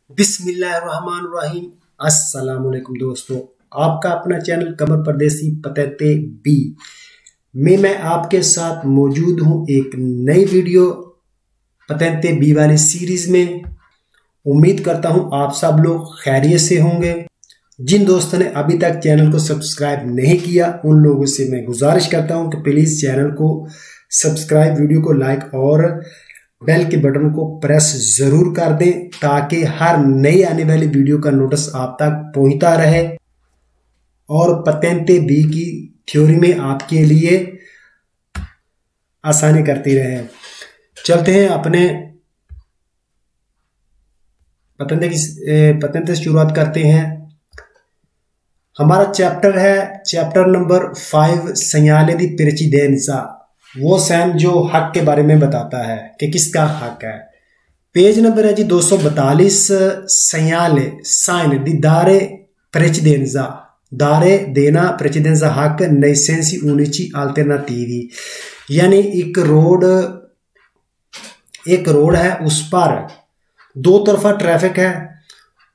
बिस्मिल्लाहिर्रहमानिर्रहीम। अस्सलाम वालेकुम दोस्तों, आपका अपना चैनल कमर परदेसी पतंते बी में मैं आपके साथ मौजूद हूं एक नई वीडियो पतंते बी वाली सीरीज में। उम्मीद करता हूं आप सब लोग खैरियत से होंगे। जिन दोस्तों ने अभी तक चैनल को सब्सक्राइब नहीं किया उन लोगों से मैं गुजारिश करता हूं कि प्लीज चैनल को सब्सक्राइब, वीडियो को लाइक और बेल के बटन को प्रेस जरूर कर दें ताकि हर नई आने वाली वीडियो का नोटिस आप तक पहुंचता रहे और पतंते बी की थ्योरी में आपके लिए आसानी करती रहे। चलते हैं अपने पतंते से शुरुआत करते हैं। हमारा चैप्टर है चैप्टर नंबर 5 सेgnale di precedenza। वो साइन जो हक के बारे में बताता है कि किसका हक है। पेज नंबर है जी 242। segnale साइन दी दारे precedenza, दारे देना, precedenza हक, nei sensi unici alternativi यानी एक रोड है, उस पर दो तरफा ट्रैफिक है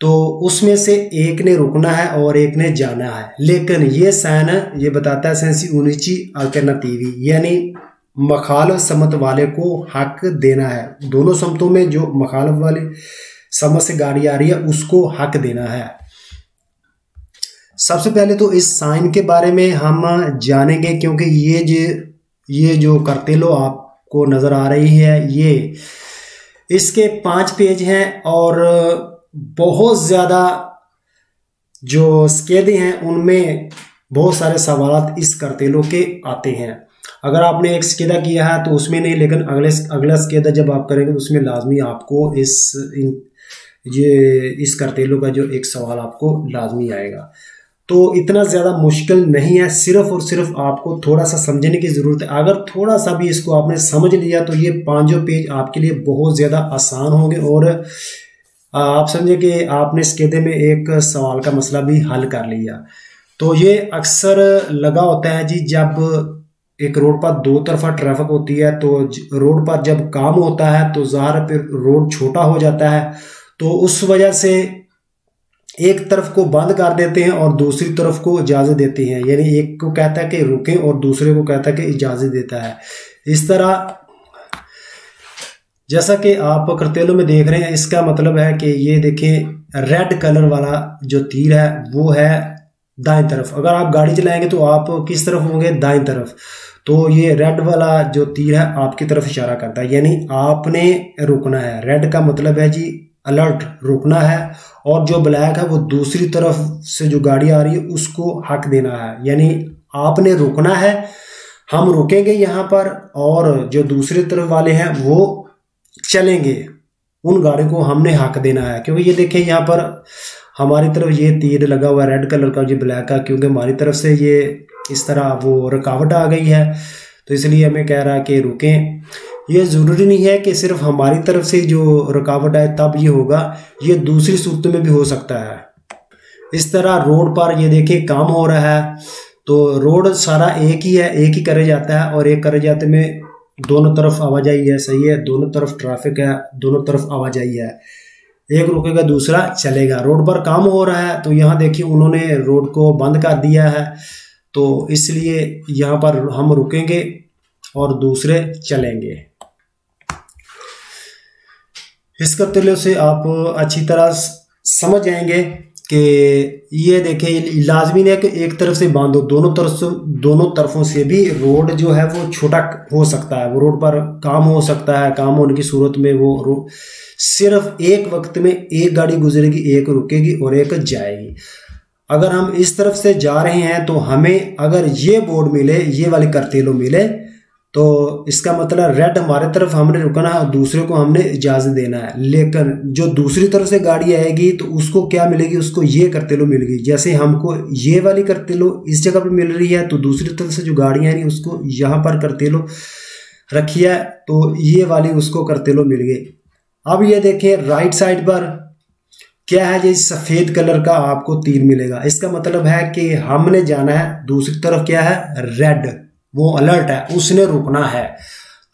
तो उसमें से एक ने रुकना है और एक ने जाना है। लेकिन ये साइन ये बताता है sensi unici alternativi यानी मखालफ समत वाले को हक देना है। दोनों समतों में जो मखालफ वाली समत से गाड़ी आ रही है उसको हक देना है। सबसे पहले तो इस साइन के बारे में हम जानेंगे क्योंकि ये जो करतेलो आपको नजर आ रही है ये इसके 5 पेज हैं और बहुत ज्यादा जो स्केदे हैं उनमें बहुत सारे सवाल इस करतेलो के आते हैं। अगर आपने एक स्केदा किया है तो उसमें नहीं, लेकिन अगला स्केदा जब आप करेंगे तो उसमें लाजमी आपको इस करतेलो का जो एक सवाल आपको लाजमी आएगा। तो इतना ज़्यादा मुश्किल नहीं है, सिर्फ और सिर्फ आपको थोड़ा सा समझने की ज़रूरत है। अगर थोड़ा सा भी इसको आपने समझ लिया तो ये 5 पेज आपके लिए बहुत ज़्यादा आसान होंगे और आप समझे कि आपने स्केदे में एक सवाल का मसला भी हल कर लिया। तो ये अक्सर लगा होता है जी, जब एक रोड पर दो तरफा ट्रैफिक होती है तो रोड पर जब काम होता है तो ज़ाहिर फिर रोड छोटा हो जाता है, तो उस वजह से एक तरफ को बंद कर देते हैं और दूसरी तरफ को इजाज़त देते हैं। यानी एक को कहता है कि रुकें और दूसरे को कहता है कि इजाज़त देता है। इस तरह जैसा कि आप करतेलो में देख रहे हैं, इसका मतलब है कि ये देखें रेड कलर वाला जो तीर है वो है दाएं तरफ। अगर आप गाड़ी चलाएंगे तो आप किस तरफ होंगे? दाएं तरफ। तो ये रेड वाला जो तीर है आपकी तरफ इशारा करता है, यानी आपने रुकना है। रेड का मतलब है जी अलर्ट, रुकना है, और जो ब्लैक है वो दूसरी तरफ से जो गाड़ी आ रही है उसको हक देना है, यानी आपने रुकना है। हम रुकेंगे यहाँ पर और जो दूसरी तरफ वाले हैं वो चलेंगे, उन गाड़ी को हमने हक देना है। क्योंकि ये देखें यहाँ पर हमारी तरफ ये तीर लगा हुआ है रेड कलर का, जो ब्लैक का, क्योंकि हमारी तरफ से ये इस तरह वो रुकावट आ गई है तो इसलिए हमें कह रहा है कि रुकें। ये ज़रूरी नहीं है कि सिर्फ हमारी तरफ से जो रुकावट आए तब ये होगा, ये दूसरी सूरतों में भी हो सकता है। इस तरह रोड पर ये देखें काम हो रहा है तो रोड सारा एक ही है, एक ही करे जाता है और एक करे जाते में दोनों तरफ आवाजाही है। सही है, दोनों तरफ ट्रैफिक है, दोनों तरफ आवाजाही है, एक रुकेगा दूसरा चलेगा। रोड पर काम हो रहा है तो यहाँ देखिए उन्होंने रोड को बंद कर दिया है तो इसलिए यहाँ पर हम रुकेंगे और दूसरे चलेंगे। इस करतेलो से आप अच्छी तरह समझ जाएंगे कि ये देखें लाजमी है कि एक तरफ से बांधो, दोनों तरफों से भी रोड जो है वो छोटा हो सकता है। वो रोड पर काम हो सकता है, काम होने की सूरत में वो सिर्फ एक वक्त में एक गाड़ी गुजरेगी, एक रुकेगी और एक जाएगी। अगर हम इस तरफ से जा रहे हैं तो हमें अगर ये बोर्ड मिले, ये वाली करतेलो मिले, तो इसका मतलब रेड हमारे तरफ हमने रुकना है और दूसरे को हमने इजाज़त देना है। लेकिन जो दूसरी तरफ से गाड़ी आएगी तो उसको क्या मिलेगी? उसको ये करतेलो मिलेगी। जैसे हमको ये वाली करतेलो इस जगह पर मिल रही है तो दूसरी तरफ से जो गाड़ी आ रही है उसको यहाँ पर करतेलो रखी है तो ये वाली उसको करतेलो मिल गई। अब ये देखें राइट साइड पर क्या है जी, सफ़ेद कलर का आपको तीर मिलेगा। इसका मतलब है कि हमने जाना है, दूसरी तरफ क्या है? रेड, वो अलर्ट है, उसने रुकना है।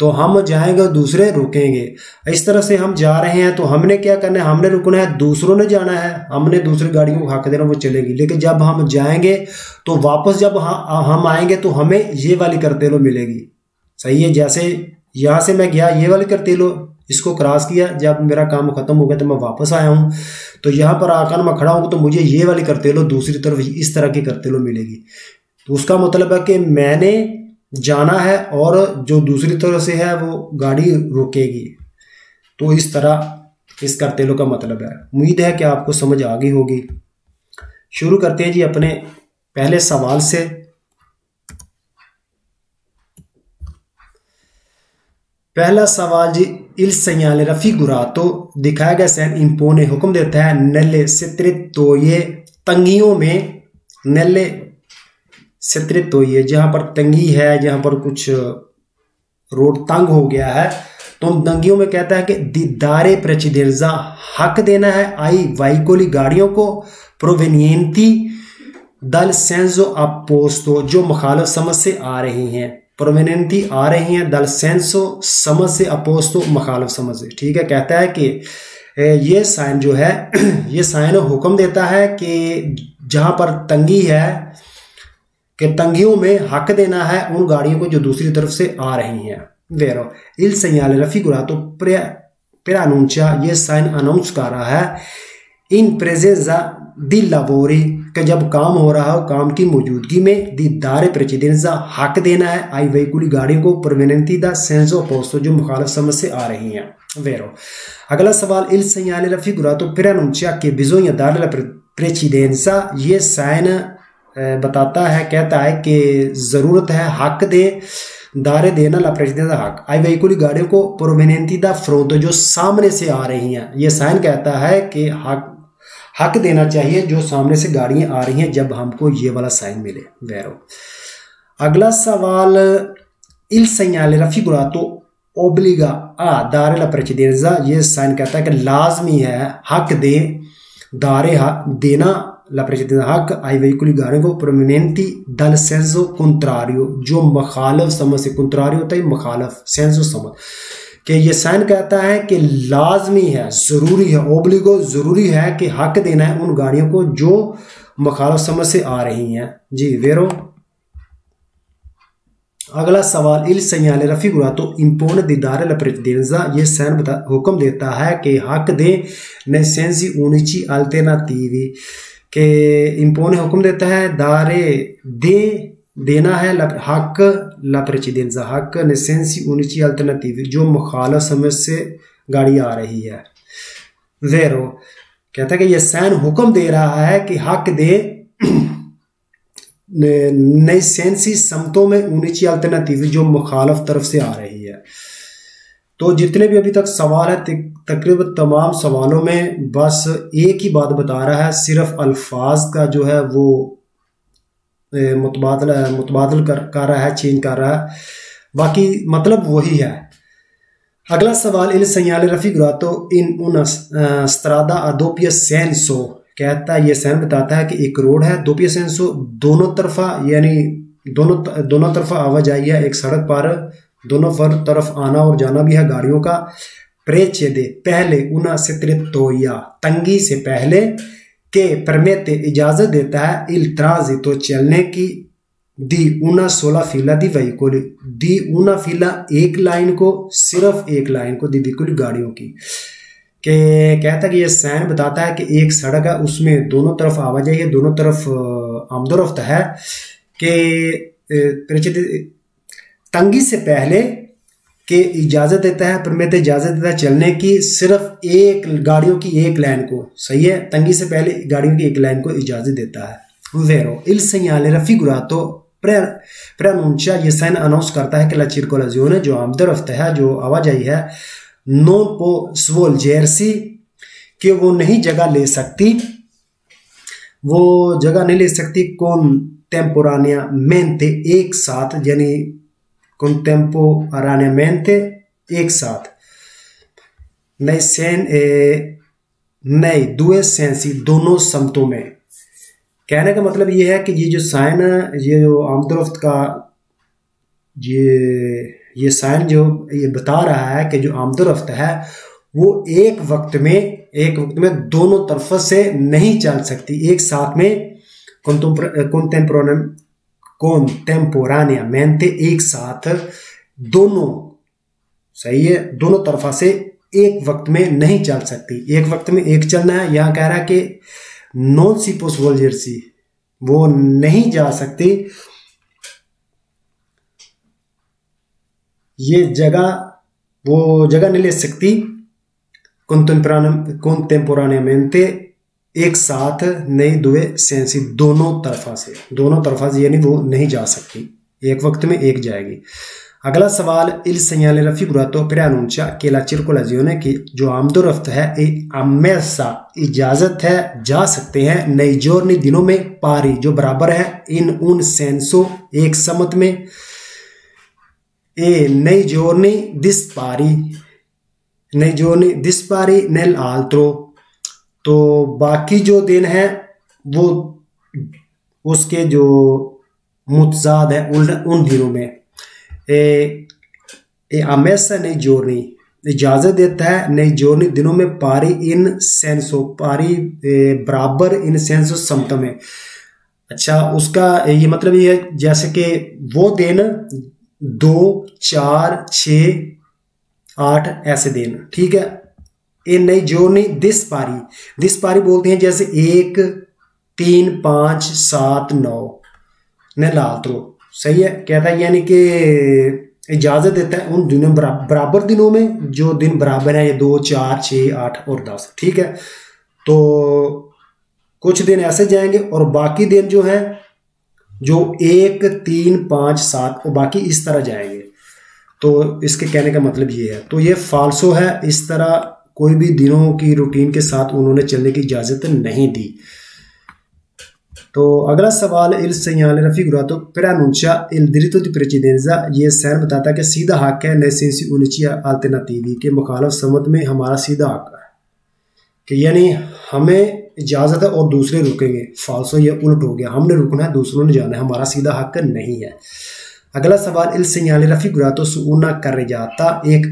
तो हम जाएंगे और दूसरे रुकेंगे। इस तरह से हम जा रहे हैं तो हमने क्या करना है, हमने रुकना है, दूसरों ने जाना है, हमने दूसरी गाड़ियों को हक देना, वो चलेगी। लेकिन जब हम जाएंगे तो वापस जब हम आएंगे तो हमें ये वाली करतेलो मिलेगी। सही है, जैसे यहाँ से मैं गया, ये वाली करतेलो इसको क्रॉस किया, जब मेरा काम खत्म हो गया तो मैं वापस आया हूँ, तो यहाँ पर आकर मैं खड़ा हूँ तो मुझे ये वाली करतेलो दूसरी तरफ इस तरह की करतेलो मिलेगी। तो उसका मतलब है कि मैंने जाना है और जो दूसरी तरफ से है वो गाड़ी रुकेगी। तो इस तरह इस करतेलो का मतलब है। उम्मीद है कि आपको समझ आ गई होगी। शुरू करते हैं जी अपने पहले सवाल से। पहला सवाल जी, इल segnale raffigurato दिखाया गया सैन इंपोने हुक्म देता है nelle strettoie तंगियों में, nelle strettoie जहां पर तंगी है, जहां पर कुछ रोड तंग हो गया है, तो उन तंगियों में कहता है कि दिदारे प्रेचिदेंजा हक देना है आई वाइकोली गाड़ियों को, प्रोवेनिएंटी दल सेंसो अपोस्तो जो मुखालिफ समझ से आ रही हैं, प्रोवेनिएंटी आ रही हैं, दल सेंसो समझ से, अपोस्तो मुखालिफ समझ से। ठीक है, कहता है कि ये साइन जो है ये साइन हुक्म देता है कि जहां पर तंगी है कि तंगियों में हक देना है उन गाड़ियों को जो दूसरी तरफ से आ रही हैं। वेरो इल segnale raffigurato preannuncia, ये साइन अनाउंस कर रहा है इन presenza di lavori कि जब काम हो रहा हो, काम की मौजूदगी में, दी दारे प्रेचिडेंजा हक देना है आई वेहिकुली गाड़ियों को, प्रोवेनिएंटी दा सेंसो अपोस्तो जो मुखालिफ समझ से आ रही हैं। वेरो अगला सवाल, इल segnale raffigurato preannuncia che bisogna dare la precedenza, ये साइन बताता है, कहता है कि जरूरत है हक दे, दारे देना ला प्रेचिडेंजा हक आई वेहिकुली गाड़ियों को, प्रोवेनिएंटी दा फ्रोंतो जो सामने से आ रही हैं। ये साइन कहता है कि हक देना चाहिए जो सामने से गाड़ियां आ रही हैं जब हमको ये वाला साइन मिले। वेरो अगला सवाल, इल segnale raffigurato obbliga a dare la precedenza, ये साइन कहता है कि लाजमी है हक दे, दारे देना ला प्रेचिडेंजा हक आई वेहिकुली गाड़ियों को, प्रोवेनिएंटी दल सेंसो contrario जो मुखालिफ समझ से, contrario होता है मुखालिफ, सेंसो समझ कि ये साइन कहता है कि लाजमी है, जरूरी है, ओब्लिगो जरूरी है कि हक देना है उन गाड़ियों को जो मुखालिफ समझ से आ रही हैं। जी वेरो अगला सवाल, इल segnale raffigurato impone di dare la precedenza, ये साइन हुक्म देता है कि हक दे nei sensi unici alternativi, के impone हुक्म देता है, दारे दे देना है, हक ला प्रेचिडेंजा हक nei sensi unici alternativi जो मुखालिफ समझ से गाड़ी आ रही है। वेरो कहता है कि ये साइन हुक्म दे रहा है कि हक दे nei sensi समतों में unici alternativi जो मुखालिफ तरफ से आ रही है। तो जितने भी अभी तक सवाल है तकरीबन तमाम सवालों में बस एक ही बात बता रहा है, सिर्फ अल्फाज का जो है वो मुतबादल कर रहा है, चेंज कर रहा है, बाकी मतलब वही है। अगला सवाल, इल segnale raffigurato in una strada a doppio senso, कहता है ये साइन बताता है कि एक रोड है, doppio senso दोनों तरफा, यानी दोनों तरफा आवाजाही है, एक सड़क पर दोनों तरफ आना और जाना भी है गाड़ियों का। प्रेचेदे पहले, una strettoia तंगी से पहले, के परमेते इजाजत देता है, इल ट्रांजितो चलने की, दी una sola fila di veicoli, दी una fila एक लाइन को, सिर्फ एक लाइन को, दी वेहिकुली गाड़ियों की, के कहता है कि ये साइन बताता है कि एक सड़क है उसमें दोनों तरफ आवाजाही है, दोनों तरफ आमदोरफ्त है, कि तंगी से पहले के इजाजत देता है, परमिट इजाजत देता है चलने की, सिर्फ एक गाड़ियों की एक लाइन को। सही है, तंगी से पहले गाड़ियों की एक लाइन को इजाजत देता है। वेरो इल segnale raffigurato preannuncia, ये साइन अनाउंस करता है कि la circolazione जो आमदोरफ्त है, जो आवाजाही है, non può svolgersi, कि वो नहीं जगह ले सकती, वो जगह नहीं ले सकती contemporaneamente एक साथ, यानी contemporaneamente एक साथ, nei due sensi दोनों समतों में। कहने का मतलब ये है कि ये जो साइन, ये जो आमदोरफ्त का ये साइन जो ये बता रहा है कि जो आमदोरफ्त है वो एक वक्त में दोनों तरफ से नहीं चल सकती, एक साथ में contemporaneamente एक साथ दोनों, सही है, दोनों तरफा से एक वक्त में नहीं चल सकती। एक वक्त में एक चलना है, यहां कह रहा है कि नॉन सी पॉसिबल जर्सी वो नहीं जा सकती, ये जगह वो जगह नहीं ले सकती contemporaneamente एक साथ नहीं दुए सेंसी दोनों तरफा से यानी वो नहीं जा सकती, एक वक्त में एक जाएगी। अगला सवाल, il segnale raffigurato preannuncia che la circolazione की जो आमदोरफ्त है ammessa इजाजत है, जा सकते हैं, nei giorni दिनों में, pari जो बराबर है, in un senso एक समत में, nei giorni dispari nell'altro तो बाकी जो दिन है वो उसके जो मुतजाद है उन दिनों में। अमेसा नई जोरनी इजाजत देता है नई जोरनी दिनों में, पारी इन सेंसो पारी बराबर इन सेंसो समता में। अच्छा, उसका ये मतलब ये है जैसे कि वो दिन 2, 4, 6, 8 ऐसे दिन, ठीक है। ए नई जोरनी दिस पारी बोलते हैं जैसे 1, 3, 5, 7, 9 ने लात्रो, सही है, कहता है यानी कि इजाजत देता है उन दिनों बराबर दिनों में, जो दिन बराबर है, ये 2, 4, 6, 8 और 10, ठीक है। तो कुछ दिन ऐसे जाएंगे और बाकी दिन जो है जो 1, 3, 5, 7 और बाकी इस तरह जाएंगे। तो इसके कहने का मतलब ये है, तो ये फाल्सो है, इस तरह कोई भी दिनों की रूटीन के साथ उन्होंने चलने की इजाजत नहीं दी। तो अगला सवाल, il segnale raffigurato preannuncia il diritto di precedenza, ये साइन बताता है कि सीधा हक है nei sensi unici alternativi के मुखालफ समत में हमारा सीधा हक है, कि यानी हमें इजाजत है और दूसरे रुकेंगे। फाल्सो ये उल्ट हो गया, हमने रुकना है, दूसरों ने जाना है, हमारा सीधा हक नहीं है। अगला सवाल, il segnale raffigurato su una carreggiata एक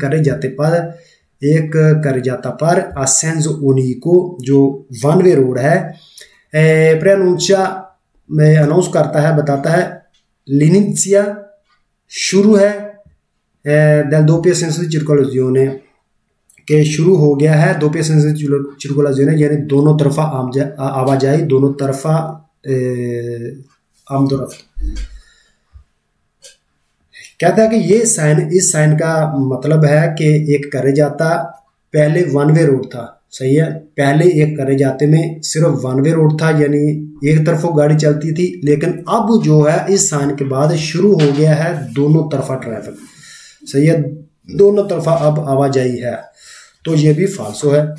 carreggiata पर ascenso unico जो वन वे रोड है, preannuncia में अनाउंस करता है, बताता है, l'inizia शुरू है, del doppio senso di circolazione के शुरू हो गया है, doppio senso di circolazione यानी दोनों तरफा आवाजाही, दोनों तरफा आमदोरफ्त। कहता है कि ये इस साइन का मतलब है कि एक करे जाता पहले वन वे रोड था, सही है, पहले एक करे जाते में सिर्फ वन वे रोड था, यानी एक तरफ गाड़ी चलती थी, लेकिन अब जो है इस साइन के बाद शुरू हो गया है दोनों तरफा ट्रैफिक, सही है, दोनों तरफा अब आवाजाही है, तो ये भी फाल्सो है।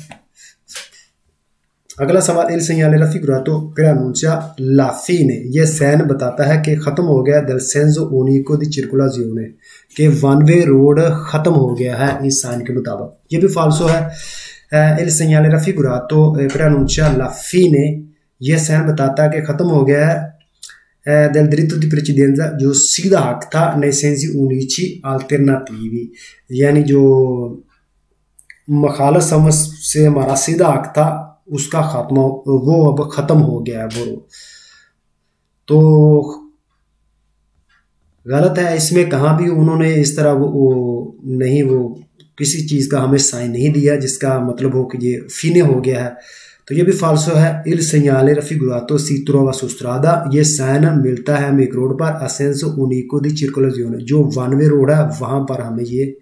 अगला सवाल, il segnale raffigurato preannuncia la fine, ये साइन बताता है कि खत्म हो गया del senso unico di circolazione के वन वे रोड खत्म हो गया है इस साइन के मुताबिक, ये भी फाल्सो है। il segnale raffigurato preannuncia la fine, ये साइन बताता है कि खत्म हो गया है del diritto di precedenza जो सीधा हक था nei sensi unici alternativi, यानी जो मुखालफ समझ से हमारा सीधा हक था उसका खात्मा, वो अब खत्म हो गया है, वो तो गलत है। इसमें कहाँ भी उन्होंने इस तरह वो किसी चीज़ का हमें साइन नहीं दिया जिसका मतलब हो कि ये फीने हो गया है, तो ये भी फाल्सो है। il segnale raffigurato si trova su strada, ये साइन मिलता है हमें एक रोड पर, ascenso unico di circolazione जो वन वे रोड है वहां पर हमें ये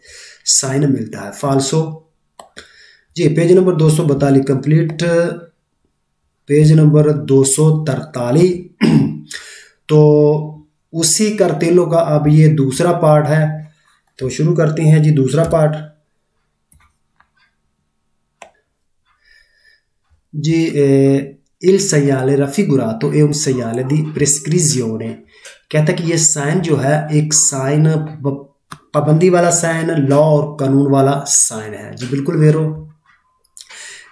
साइन मिलता है, फाल्सो जी। Page number 242 complete, page number 243। तो उसी कार्तेलो का अब ये दूसरा पार्ट है, तो शुरू करते हैं जी दूसरा पार्ट जी। il segnale raffigurato è un segnale di prescrizione, कहता है कि ये साइन जो है एक साइन पाबंदी वाला साइन, लॉ और कानून वाला साइन है जी, बिल्कुल वेरो,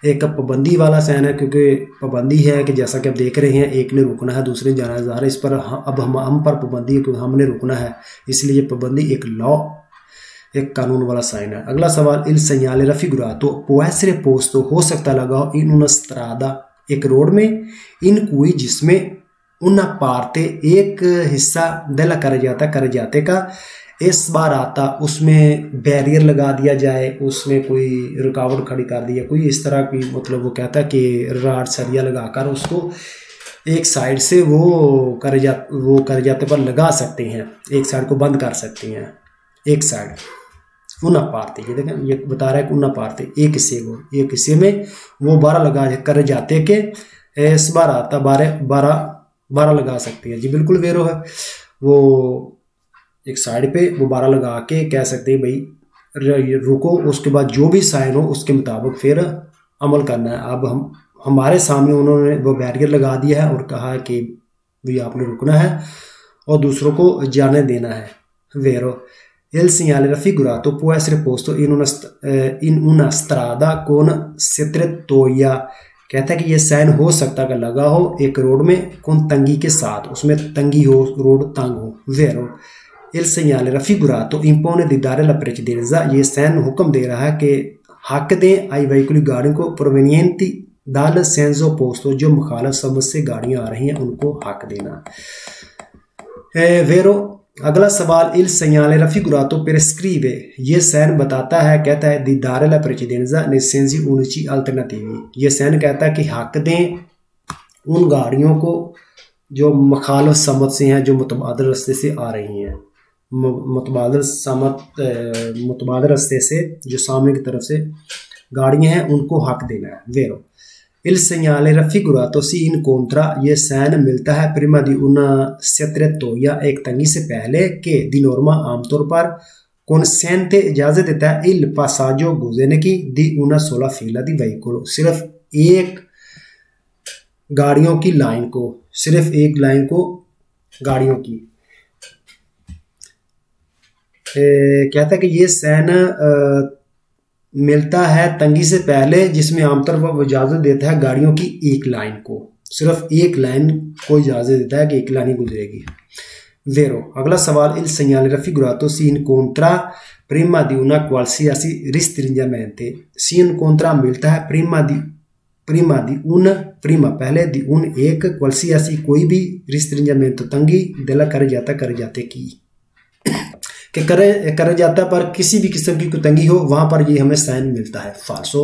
एक पाबंदी वाला साइन है, क्योंकि पाबंदी है कि जैसा कि आप देख रहे हैं एक ने रुकना है दूसरे ने जाना है, इस पर अब हम पर पाबंदी है क्योंकि हमने रुकना है, इसलिए ये पाबंदी एक लॉ एक कानून वाला साइन है। अगला सवाल, इल segnale raffigurato può essere posto, हो सकता लगा हो, in una strada, एक रोड में, in cui, जिसमें, una parte, एक हिस्सा, della carreggiate का, इस बार आता, उसमें बैरियर लगा दिया जाए, उसमें कोई रुकावट खड़ी कर दी है, कोई इस तरह की, मतलब वो कहता है कि राड सरिया लगाकर उसको एक साइड से वो करजाते पर लगा सकते हैं, एक साइड को बंद कर सकते हैं, एक साइड उना पारते, ये देखें ये बता रहा है कि उना पारते एक हिस्से में वो 12 लगा कर जाते के इस बार आता 12 लगा सकते हैं। जी बिल्कुल वेरो है, वो एक साइड पे वो 12 लगा के कह सकते हैं भाई रुको, उसके बाद जो भी साइन हो उसके मुताबिक फिर अमल करना है। अब हमारे सामने उन्होंने वो बैरियर लगा दिया है और कहा कि भाई आपने रुकना है और दूसरों को जाने देना है। वेरो il segnale raffigurato può essere posto in una strada con strettoia, कहता है कि ये साइन हो सकता है लगा हो एक रोड में, कौन तंगी के साथ, उसमें तंगी हो, रोड तंग हो। वेरो il segnale raffigurato impone di dare la precedenza, ये साइन हुक्म दे रहा है कि हक दें आई veicoli गाड़ियों को provenienti dal senso opposto, जो मुखालिफ समझ से गाड़ियां आ रही हैं उनको हक देना। वेरो अगला सवाल, il segnale raffigurato prescrive, ये साइन बताता है, कहता है di dare la precedenza nei sensi unici alternativi, ये साइन कहता है कि हक दें उन गाड़ियों को जो मुखालिफ समत से हैं, जो मुतबादिल रास्ते से आ रही हैं, मुतबादिल रास्ते से जो सामने की तरफ से गाड़ियां हैं उनको हक देना है। वेरो il segnale raffigurato si incontra, ये साइन मिलता है prima di una strettoia, एक तंगी से पहले, के di norma आमतौर पर consente इजाजत देता है il passaggio गुजरने की di una sola fila di veicolo, सिर्फ एक गाड़ियों की लाइन को, सिर्फ एक लाइन को गाड़ियों की। कहता है कि ये साइन मिलता है तंगी से पहले, जिसमें आमतौर पर वो इजाज़त देता है गाड़ियों की एक लाइन को, सिर्फ एक लाइन को इजाज़त देता है कि एक लाइन ही गुजरेगी। वेरो अगला सवाल, il segnale raffigurato si incontra prima di una qualsiasi restringimento, si incontra मिलता है पहले di un एक qualsiasi कोई भी restringimento तंगी della carreggiate की कि करे जाता पर किसी भी किस्म की तंगी हो, वहां पर ये हमें साइन मिलता है। फाल्सो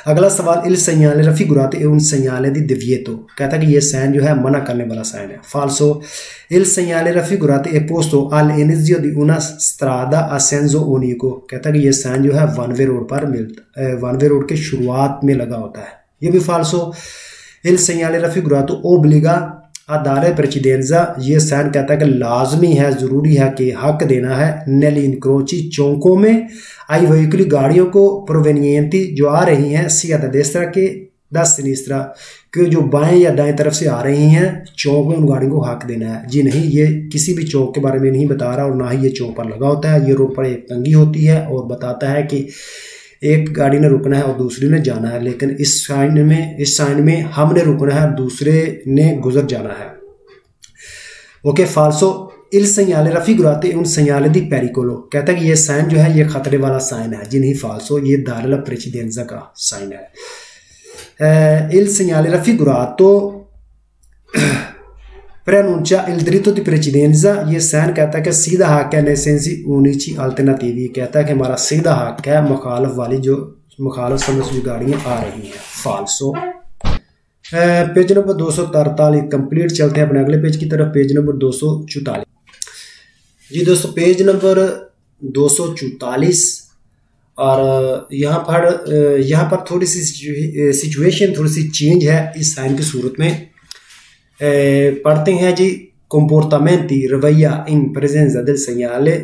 अगला सवाल, il segnale raffigurato è un segnale di divieto, कहता है कि ये साइन जो है मना करने वाला साइन है। फाल्सो il segnale raffigurato è posto all'inizio di una strada a senso unico, कहता है कि ये साइन जो है वन वे रोड पर वन वे रोड के शुरुआत में लगा होता है, ये भी फाल्सो। il segnale raffigurato obbliga आदारे प्रेसिडेंजा, ये साइन कहता है कि लाजमी है, ज़रूरी है कि हक देना है नेली इंक्रोची चौकों में आई वेहिकली गाड़ियों को प्रोवेनियंती जो आ रही हैं सियादा देस्त्रा के 10 सिनिस्त्रा कि जो बाएं या दाएं तरफ से आ रही हैं चौक में उन गाड़ियों को हक देना है। जी नहीं, ये किसी भी चौक के बारे में नहीं बता रहा और ना ही ये चौक पर लगा होता है, ये रोड पर एक तंगी होती है और बताता है कि एक गाड़ी ने रुकना है और दूसरी ने जाना है, लेकिन इस साइन में हमने रुकना है, दूसरे ने गुजर जाना है। ओके फाल्सो il segnale raffigurato è un segnale di pericolo, कहता है कि ये साइन जो है ये खतरे वाला साइन है। जी नहीं फाल्सो, ये dare la precedenza का साइन है। il segnale raffigurato preannuncia il diritto di precedenza, ये साइन कहता है कि सीधा हक है nei sensi unici alternativi, कहता है कि हमारा सीधा हक है मुखालिफ वाली जो मुखालिफ समझ जो गाड़ियां आ रही हैं। फाल्सो पेज नंबर 243 कंप्लीट। चलते हैं अपने अगले पेज की तरफ, पेज नंबर 244। जी दोस्तों पेज नंबर 244 और यहाँ पर थोड़ी सी सिचुएशन थोड़ी सी चेंज है इस साइन की सूरत में। पढ़ते हैं जी, comportamenti रवैया इन presenza del segnale,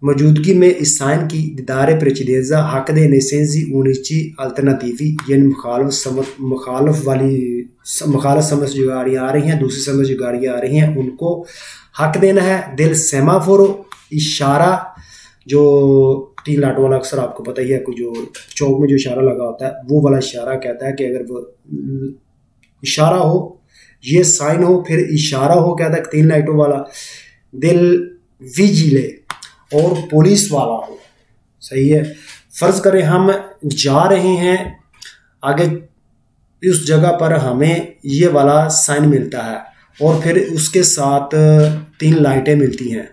मौजूदगी में इस साइन की दीदार प्रेसिडेंजा हक दे nei sensi unici alternativi, यानी मुखालिफ समझ जो गाड़ियाँ आ रही हैं, दूसरी समझ जो गाड़ियाँ आ रही हैं उनको हक देना है। del सेमाफोरो इशारा, जो तीन लाट वाला अक्सर आपको पता ही है, कोई जो चौक में जो इशारा लगा होता है वो वाला इशारा कहता है कि अगर वो इशारा हो, ये साइन हो फिर इशारा हो, कहता है तीन लाइटों वाला। दिल विजिले और पुलिस वाला हो, सही है। फर्ज करें हम जा रहे हैं आगे, उस जगह पर हमें ये वाला साइन मिलता है और फिर उसके साथ 3 लाइटें मिलती हैं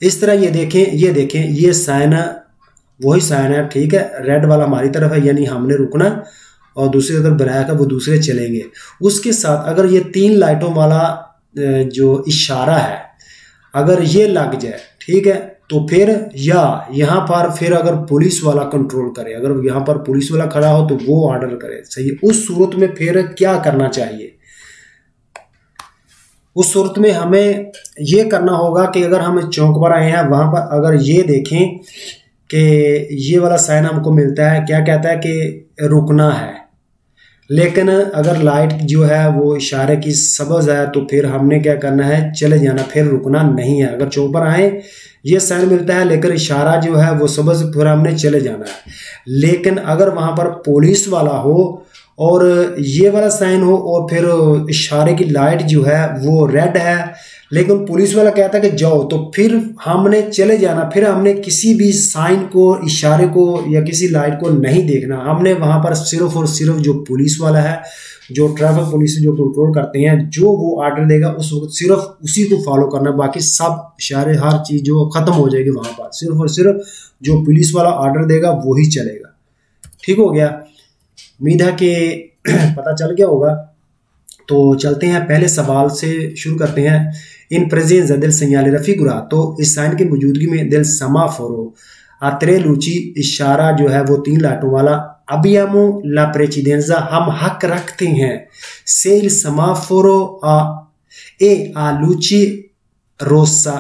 इस तरह। ये देखें ये साइन वही साइन है, ठीक है। रेड वाला हमारी तरफ है यानी हमने रुकना, और दूसरी तरफ ब्लैक है वो दूसरे चलेंगे। उसके साथ अगर ये 3 लाइटों वाला जो इशारा है अगर ये लग जाए, ठीक है, तो फिर या यहाँ पर फिर अगर पुलिस वाला कंट्रोल करे, अगर यहाँ पर पुलिस वाला खड़ा हो तो वो ऑर्डर करे, सही है। उस सूरत में फिर क्या करना चाहिए? उस सूरत में हमें ये करना होगा कि अगर हम चौक पर आए हैं वहां पर अगर ये देखें कि ये वाला साइन हमको मिलता है, क्या कहता है कि रुकना है, लेकिन अगर लाइट जो है वो इशारे की सब्ज है तो फिर हमने क्या करना है, चले जाना, फिर रुकना नहीं है। अगर चौक पर आए ये साइन मिलता है लेकिन इशारा जो है वो सब्ज, फिर हमने चले जाना है। लेकिन अगर वहां पर पुलिस वाला हो और ये वाला साइन हो और फिर इशारे की लाइट जो है वो रेड है लेकिन पुलिस वाला कहता है कि जाओ, तो फिर हमने चले जाना, फिर हमने किसी भी साइन को, इशारे को या किसी लाइट को नहीं देखना। हमने वहां पर सिर्फ और सिर्फ जो पुलिस वाला है, जो ट्रैफिक पुलिस जो कंट्रोल करते हैं, जो वो ऑर्डर देगा उस वक्त सिर्फ उसी को फॉलो करना, बाकी सब इशारे हर चीज जो खत्म हो जाएगी वहां पर। सिर्फ और सिर्फ जो पुलिस वाला ऑर्डर देगा वही चलेगा। ठीक हो गया, उम्मीद है कि पता चल गया होगा। तो चलते हैं पहले सवाल से शुरू करते हैं। In presence del segnale raffigurato, इस साइन की मौजूदगी में del semaforo a tre luci, इशारा जो है वो 3 लाइटों वाला, abbiamo la precedenza, हम हक रखते हैं, se il semaforo a luci rossa,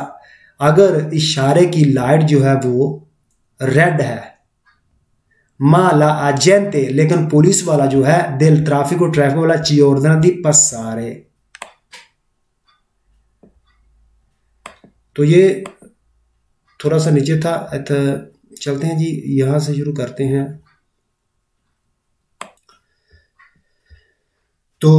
अगर इशारे की लाइट जो है वो रेड है, ma la agente, लेकिन पुलिस वाला जो है del traffico, ट्रैफिक वाला, ci ordina di passare। तो ये थोड़ा सा नीचे था, चलते हैं जी, यहां से शुरू करते हैं। तो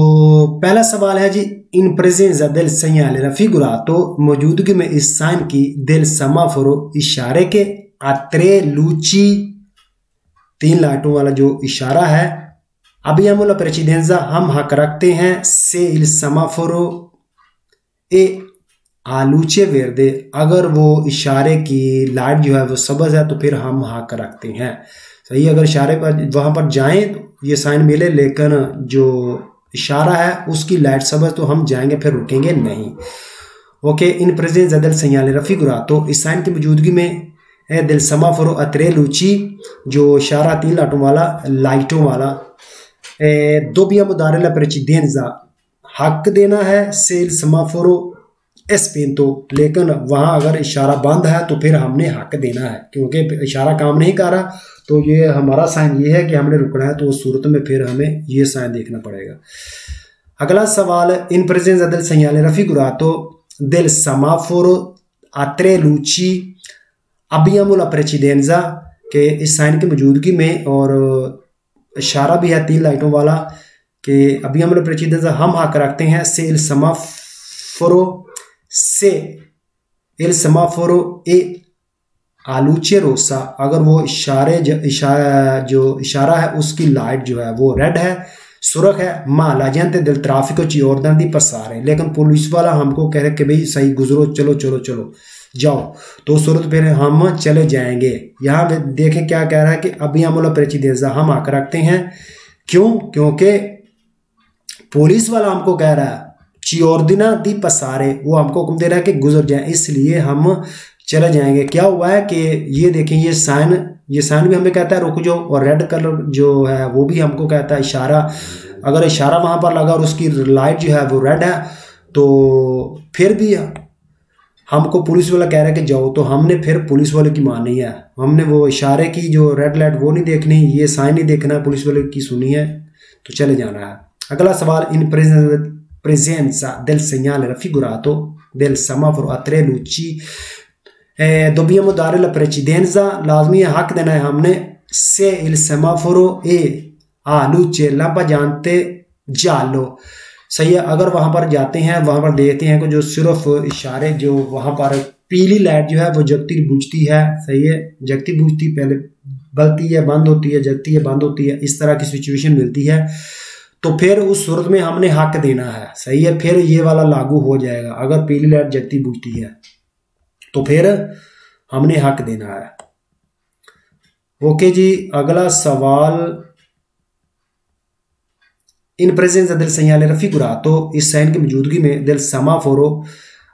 पहला सवाल है जी, इन प्रेजेंza del segnale raffigurato, मौजूदगी में इस साइन की, del semaforo, इशारे के, a tre luci, 3 लाइटों वाला जो इशारा है, abbiamo la precedenza, हम हक रखते हैं, se il semaforo e आलूचे वेरदे, अगर वो इशारे की लाइट जो है वो सब्ज है तो फिर हम हक रखते हैं, सही। अगर इशारे पर वहां पर जाएं तो ये साइन मिले लेकिन जो इशारा है उसकी लाइट सब्ज, तो हम जाएंगे, फिर रुकेंगे नहीं। ओके, इन प्रेजेंza del segnale raffigurato, इस साइन की मौजूदगी में del semaforo a tre luci, जो इशारा 3 लाइटों वाला, लाइटों वाला, dobbiamo dare la precedenza, हक देना है, se il semaforo spento, लेकिन वहां अगर इशारा बंद है तो फिर हमने हक देना है, क्योंकि इशारा काम नहीं कर रहा, तो ये हमारा साइन ये है कि हमने रुकना है, तो उस सूरत में फिर हमें ये साइन देखना पड़ेगा। अगला सवाल, इन प्रेजेंza del segnale raffigurato del semaforo a tre luci, abbiamo la precedenza, के इस साइन की मौजूदगी में और इशारा भी है 3 लाइटों वाला, कि abbiamo la precedenza, हम हक रखते हैं, se il semaforo, से il semaforo e a luce rossa, अगर वो जो इशारा है उसकी लाइट जो है वो रेड है, सुरख है, ma la gente del traffico ci ordina di passare, लेकिन पुलिस वाला हमको कह रहे कि भाई सही गुजरो, चलो चलो चलो जाओ, तो सूरत फिर हम चले जाएंगे। यहाँ पे देखें क्या कह रहा है कि abbiamo la precedenza, हम हक रखते हैं, क्यों? क्योंकि पुलिस वाला हमको कह रहा है ci ordina di passare, वो हमको हुक्म दे रहा है कि गुजर जाए, इसलिए हम चले जाएंगे। क्या हुआ है कि ये देखें, ये साइन भी हमें कहता है रुक जाओ, और रेड कलर जो है वो भी हमको कहता है इशारा, अगर इशारा वहां पर लगा और उसकी लाइट जो है वो रेड है, तो फिर भी हमको पुलिस वाला कह रहा है कि जाओ, तो हमने फिर पुलिस वाले की माननी है, हमने वो इशारे की जो रेड लाइट वो नहीं देखनी, ये साइन नहीं देखना, पुलिस वाले की सुनी है तो चले जाना है। अगला सवाल, इन presenza del segnale raffigurato del semaforo a tre luci, dobbiamo dare la precedenza, लाजमी हक देना है हमने, se il semaforo e a luce lampeggiante giallo, सही है। अगर वहां पर जाते हैं, वहां पर देखते हैं कि जो सिर्फ इशारे जो वहां पर पीली लाइट जो है वो जगती बुझती है, सही है, जगती बुझती, पहले बलती है बंद होती है, जगती है बंद होती है, इस तरह की सिचुएशन मिलती है। तो फिर उस सूरत में हमने हक देना है, सही है, फिर ये वाला लागू हो जाएगा। अगर पीली लाइट जगती बुझती है तो फिर हमने हक देना है। ओके जी, अगला सवाल, in presence del segnale raffigurato, इस साइन की मौजूदगी में del semaforo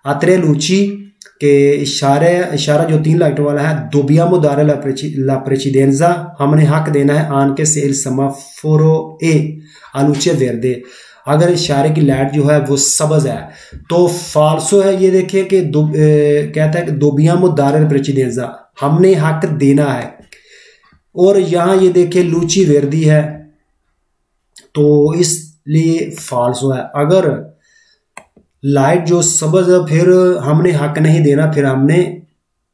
a tre luci के इशारा जो 3 लाइटों वाला है, dobbiamo dare la precedenza, हमने हक देना है anche se il semaforo è a luce verde, अगर इशारे की लाइट जो है वो सब्ज है तो फाल्सो है। ये देखिए कि कहता है कि dobbiamo dare la precedenza, हमने हक देना है, और यहाँ ये देखिए लूची वर्दी है तो इसलिए फाल्सो है। अगर लाइट जो सब्ज है फिर हमने हक नहीं देना, फिर हमने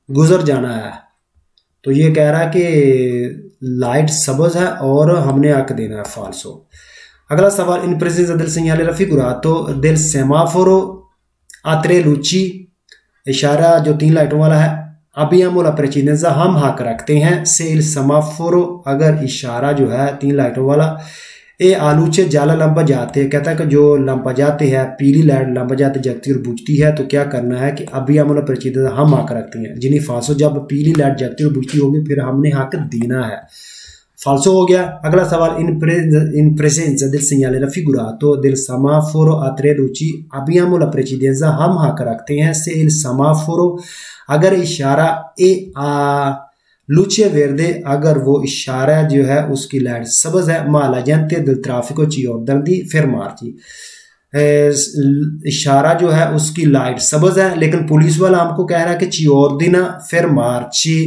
गुजर जाना है। तो ये कह रहा है कि लाइट सब्ज है और हमने हक देना है, फाल्सो। अगला सवाल, इन presenza del segnale raffigurato del semaforo a tre luci, इशारा जो 3 लाइटों वाला है, abbiamo la precedenza, हम हक रखते हैं, से il semaforo, अगर इशारा जो है 3 लाइटों वाला, ए आलूचे जाला लंबा जाते हैं, कहता है कि जो लंबा जाते हैं, पीली लाइट लंबा जाते जगती और बुझती है, तो क्या करना है कि abbiamo la precedenza, हम हक रखते हैं। जिन्हें फाल्सो, जब पीली लाइट जगती और बुझती होगी फिर हमने हक देना है, फाल्सो हो गया। अगला सवाल, इन presenza del segnale raffigurato del semaforo a tre luci abbiamo la precedenza, हम हक रखते हैं, से il semaforo, अगर इशारा ए luce verde, अगर वो इशारा जो है उसकी लाइट सब्ज है, ma la gente del traffico ci ordina di fermarci, इशारा जो है उसकी लाइट सब्ज है लेकिन पुलिस वाला हमको कह रहा है कि ci ordina fermarci,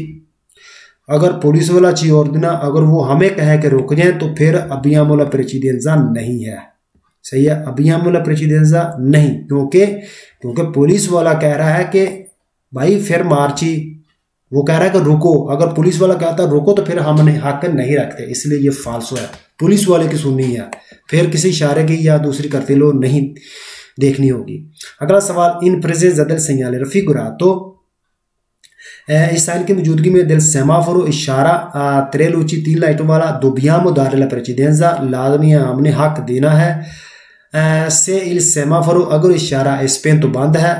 अगर पुलिस वाला ची ऑर्डिना अगर वो हमें कहे कि रुक जाए तो फिर abbiamo la precedenza नहीं है, सही है, abbiamo la precedenza नहीं, क्योंकि पुलिस वाला कह रहा है कि भाई फिर मार्ची, वो कह रहा है कि रुको, अगर पुलिस वाला कहता है रुको तो फिर हमने हक नहीं रखते, इसलिए ये फाल्सो है, पुलिस वाले की सुननी है, फिर किसी इशारे की या दूसरी करते लो नहीं देखनी होगी। अगला सवाल, इन presenza del segnale raffigurato, इस साइन की मौजूदगी में del semaforo, इशारा tre luci 3 लाइटों वाला, dobbiamo dare la precedenza, लाजमी है, हमने हक देना है, से il semaforo, अगर इशारा spento बंद है,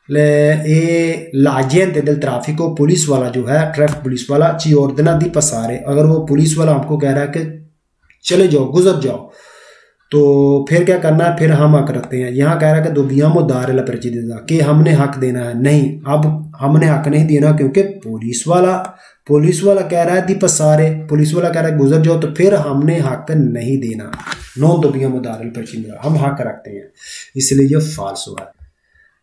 la gente del traffico, police वाला जो है, ट्रैफिक पुलिस वाला, ci ordina di passare, अगर वो पुलिस वाला हमको कह रहा है कि चले जाओ, गुजर जाओ, तो फिर क्या करना है, फिर हम हक रखते हैं। यहाँ कह रहा है कि dobbiamo dare la precedenza, कि हमने हक देना है, नहीं, अब हमने हक नहीं देना क्योंकि पुलिस वाला कह रहा है di passare, पुलिस वाला कह रहा है गुजर जाओ, तो फिर हमने हक नहीं देना, non dobbiamo dare la precedenza, हम हक रखते हैं, इसलिए ये फाल्सो है।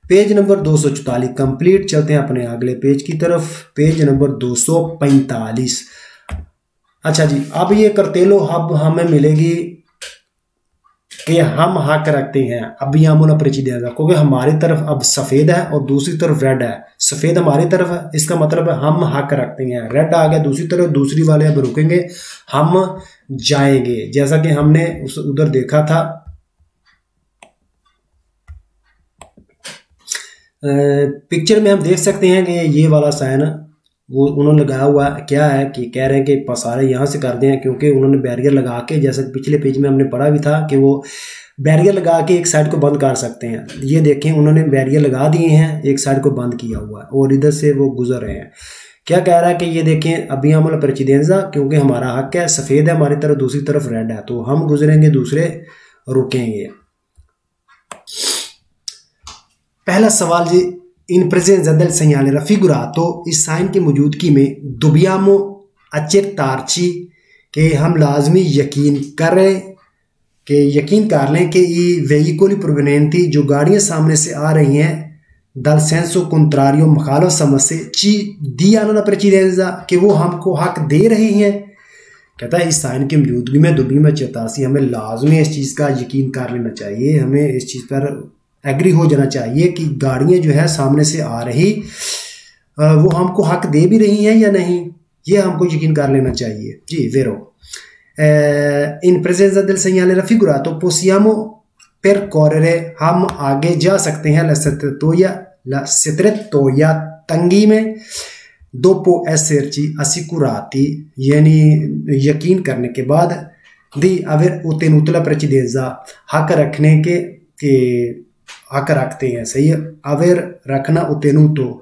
Page number 244 complete. चलते हैं अपने अगले पेज की तरफ, पेज नंबर 245। अच्छा जी, अब ये करतेलो अब हमें मिलेगी कि हम हक रखते हैं, abbiamo la precedenza, क्योंकि हमारी तरफ अब सफेद है और दूसरी तरफ रेड है, सफेद हमारी तरफ है, इसका मतलब है हम हक रखते हैं, रेड आ गया दूसरी तरफ, दूसरी वाले अब रुकेंगे, हम जाएंगे, जैसा कि हमने उधर देखा था। पिक्चर में हम देख सकते हैं कि ये वाला साइन वो उन्होंने लगाया हुआ क्या है कि कह रहे हैं कि पसारे यहाँ से कर दें, क्योंकि उन्होंने बैरियर लगा के, जैसे पिछले पेज में हमने पढ़ा भी था कि वो बैरियर लगा के एक साइड को बंद कर सकते हैं। ये देखें, उन्होंने बैरियर लगा दिए हैं, एक साइड को बंद किया हुआ है और इधर से वो गुजर रहे हैं। क्या कह रहा है कि ये देखें, abbiamo la precedenza, क्योंकि हमारा हक है, सफ़ेद है हमारी तरफ, दूसरी तरफ रेड है, तो हम गुजरेंगे, दूसरे रुकेंगे। पहला सवाल जी, इन presenza del segnale raffigurato, इस साइन की मौजूदगी में dobbiamo accertarci, कि हम लाजमी यकीन कर लें कि ये veicoli provenienti, जो गाड़ियाँ सामने से आ रही हैं, dal senso contrario, मुखालिफ समझ से, ci diano la precedenza, कि वो हमको हक दे रही हैं। कहता है इस साइन की मौजूदगी में dobbiamo accertarci, हमें लाजमी इस चीज़ का यकीन कर लेना चाहिए, हमें इस चीज़ पर एग्री हो जाना चाहिए कि गाड़ियाँ जो है सामने से आ रही वो हमको हक दे भी रही हैं या नहीं, ये हमको यकीन कर लेना चाहिए जी। वेरो इन presenza del segnale raffigurato possiamo percorrere, हम आगे जा सकते हैं, la strettoia la stretto या तंगी में, dopo esserci assicurati यानी यकीन करने के बाद, di aver ottenuto la precedenza हक रखने के हक रखते हैं, सही है। aver रखना, ottenuto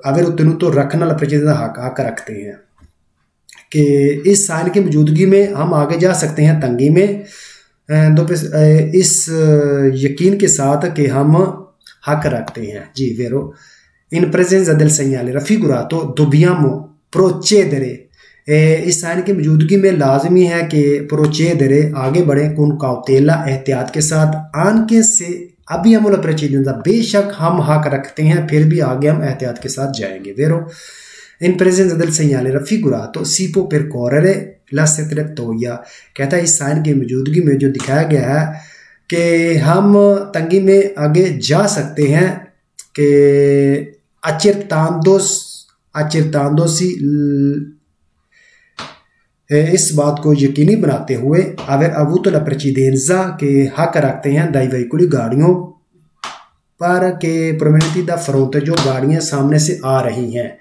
aver ottenuto रखना, la precedenza हक रखते हैं कि इस साइन की मौजूदगी में हम आगे जा सकते हैं तंगी में, इस यकीन के साथ कि हम हक रखते हैं जी। वेरो इन presenza del segnale raffigurato dobbiamo procedere, इस साइन की मौजूदगी में लाजमी है कि procedere आगे बढ़े, con cautela एहतियात के साथ, anche se abbiamo la precedenza बेशक हम हक रखते हैं फिर भी आगे हम एहतियात के साथ जाएंगे। वेरो in presenza del segnale raffigurato si può percorrere la strettoia, कहता है इस साइन की मौजूदगी में जो दिखाया गया है कि हम तंगी में आगे जा सकते हैं कि accertandosi इस बात को यकीनी बनाते हुए, aver avuto la precedenza के हक रखते हैं dai veicoli गाड़ियों पर के provenienti da fronte जो गाड़ियां सामने से आ रही हैं,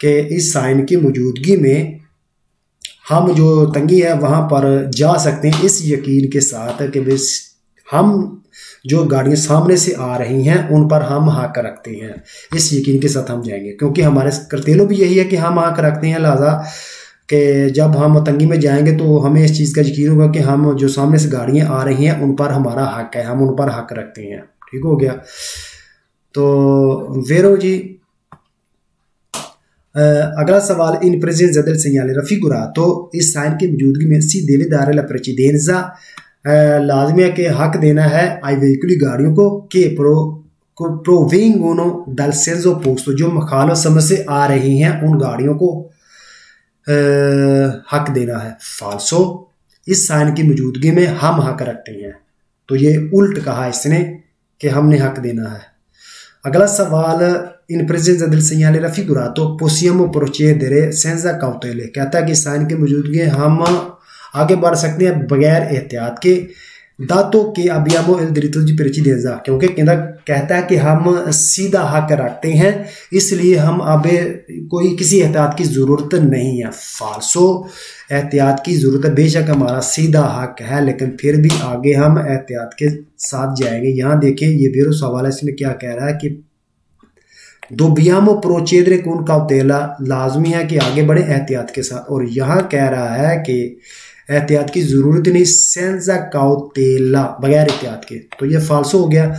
कि इस साइन की मौजूदगी में हम जो तंगी है वहां पर जा सकते हैं इस यकीन के साथ कि हम जो गाड़ियां सामने से आ रही हैं उन पर हम हक रखते हैं, इस यकीन के साथ हम जाएंगे। क्योंकि हमारे कर्तेलो भी यही है कि हम हक रखते हैं, लिहाजा कि जब हम तंगी में जाएंगे तो हमें इस चीज़ का यकीन होगा कि हम जो सामने से गाड़ियां आ रही हैं उन पर हमारा हक है, हम उन पर हक रखते हैं। ठीक हो गया। तो वेरो जी अगला सवाल, इन presenza del segnale raffigurato, इस साइन की मौजूदगी में si deve dare la precedenza, लाजमी है कि हक देना है आई veicoli गाड़ियों को che provengono dal senso opposto, जो मुखालिफ समझ से आ रही हैं उन गाड़ियों को हक देना है। फाल्सो, इस साइन की मौजूदगी में हम हक रखते हैं, तो ये उल्ट कहा इसने कि हमने हक देना है। अगला सवाल, इन presenza del segnale raffigurato possiamo procedere senza cautele, कहता है कि साइन की मौजूदगी हम आगे बढ़ सकते हैं बगैर एहतियात के, dato che abbiamo il diritto di precedenza, क्योंकि कहता है कि हम सीधा हक रखते हैं इसलिए हम अब कोई किसी एहतियात की ज़रूरत नहीं है। फाल्सो, एहतियात की ज़रूरत है, बेशक हमारा सीधा हक है लेकिन फिर भी आगे हम एहतियात के साथ जाएंगे। यहाँ देखें ये बेरो सवाल है, इसमें क्या कह रहा है कि dobbiamo procedere con cautela, लाजमी है कि आगे बढ़े एहतियात के साथ, और यहाँ कह रहा है कि एहतियात की ज़रूरत नहीं, senza cautela, बगैर एहतियात के, तो ये फाल्सो हो गया।